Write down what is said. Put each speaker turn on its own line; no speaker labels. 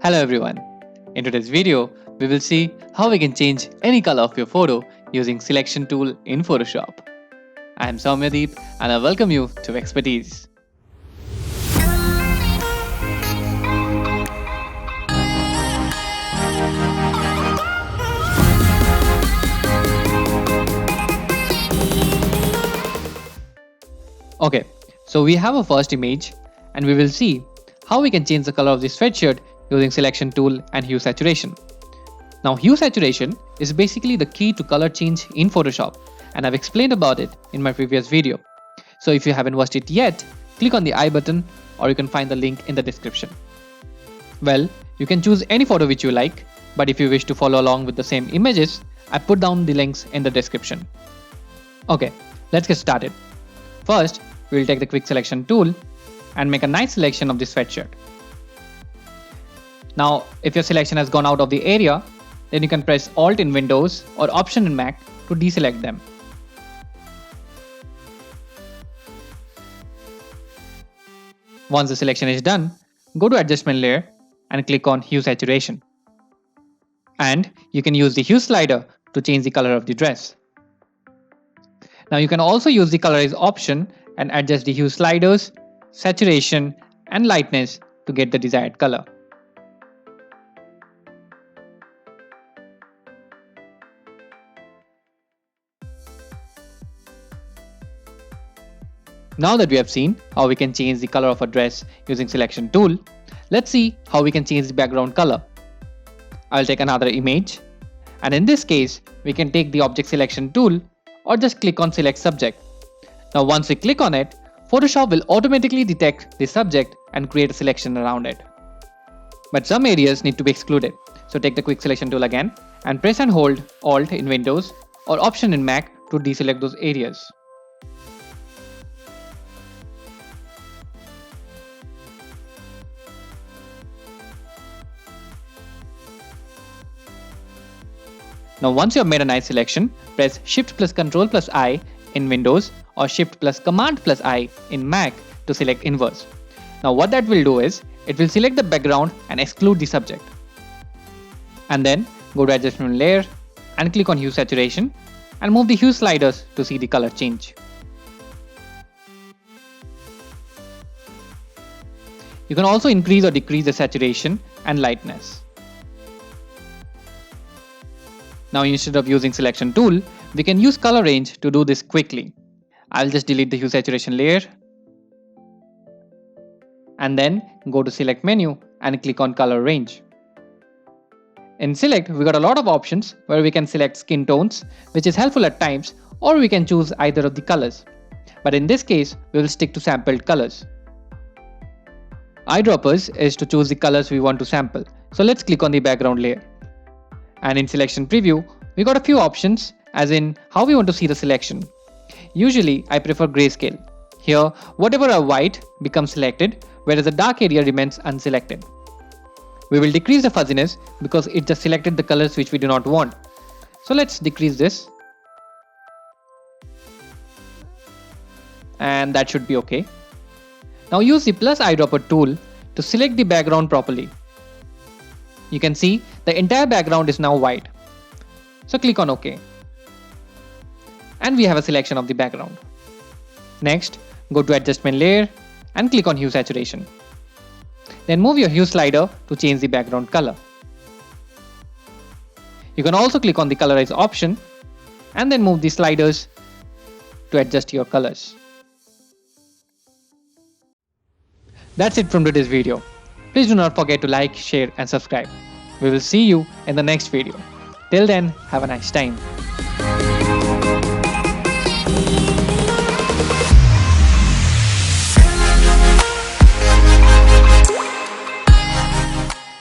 Hello everyone. In today's video, we will see how we can change any color of your photo using Selection Tool in Photoshop. I am Soumyadeep and I welcome you to expertiZ. Okay, so we have a first image and we will see how we can change the color of the sweatshirt using Selection Tool and Hue Saturation. Now, Hue Saturation is basically the key to color change in Photoshop, and I've explained about it in my previous video. So if you haven't watched it yet, click on the I button or you can find the link in the description. Well, you can choose any photo which you like, but if you wish to follow along with the same images, I put down the links in the description. Okay, let's get started. First, we'll take the quick selection tool and make a nice selection of the sweatshirt. Now, if your selection has gone out of the area, then you can press Alt in Windows or Option in Mac to deselect them. Once the selection is done, go to Adjustment layer and click on Hue Saturation. And you can use the Hue slider to change the color of the dress. Now you can also use the Colorize option and adjust the hue sliders, saturation and lightness to get the desired color. Now that we have seen how we can change the color of a dress using Selection Tool, let's see how we can change the background color. I'll take another image, and in this case, we can take the Object Selection tool or just click on Select Subject. Now once we click on it, Photoshop will automatically detect the subject and create a selection around it. But some areas need to be excluded, so take the Quick Selection tool again and press and hold Alt in Windows or Option in Mac to deselect those areas. Now once you have made a nice selection, press Shift plus Ctrl plus I in Windows or Shift plus Command plus I in Mac to select inverse. Now what that will do is, it will select the background and exclude the subject. And then go to Adjustment layer and click on Hue Saturation and move the hue sliders to see the color change. You can also increase or decrease the saturation and lightness. Now instead of using Selection tool, we can use Color Range to do this quickly. I'll just delete the Hue Saturation layer and then go to Select menu and click on Color Range. In Select, we got a lot of options where we can select skin tones, which is helpful at times, or we can choose either of the colors. But in this case, we will stick to sampled colors. Eyedroppers is to choose the colors we want to sample. So let's click on the background layer. And in Selection Preview, we got a few options as in how we want to see the selection. Usually, I prefer grayscale. Here, whatever are white becomes selected, whereas the dark area remains unselected. We will decrease the fuzziness because it just selected the colors which we do not want. So let's decrease this. And that should be okay. Now use the plus eyedropper tool to select the background properly. You can see the entire background is now white. So click on OK. And we have a selection of the background. Next, go to Adjustment layer and click on Hue Saturation. Then move your hue slider to change the background color. You can also click on the Colorize option and then move the sliders to adjust your colors. That's it from today's video. Please do not forget to like, share and subscribe. We will see you in the next video. Till then, have a nice time.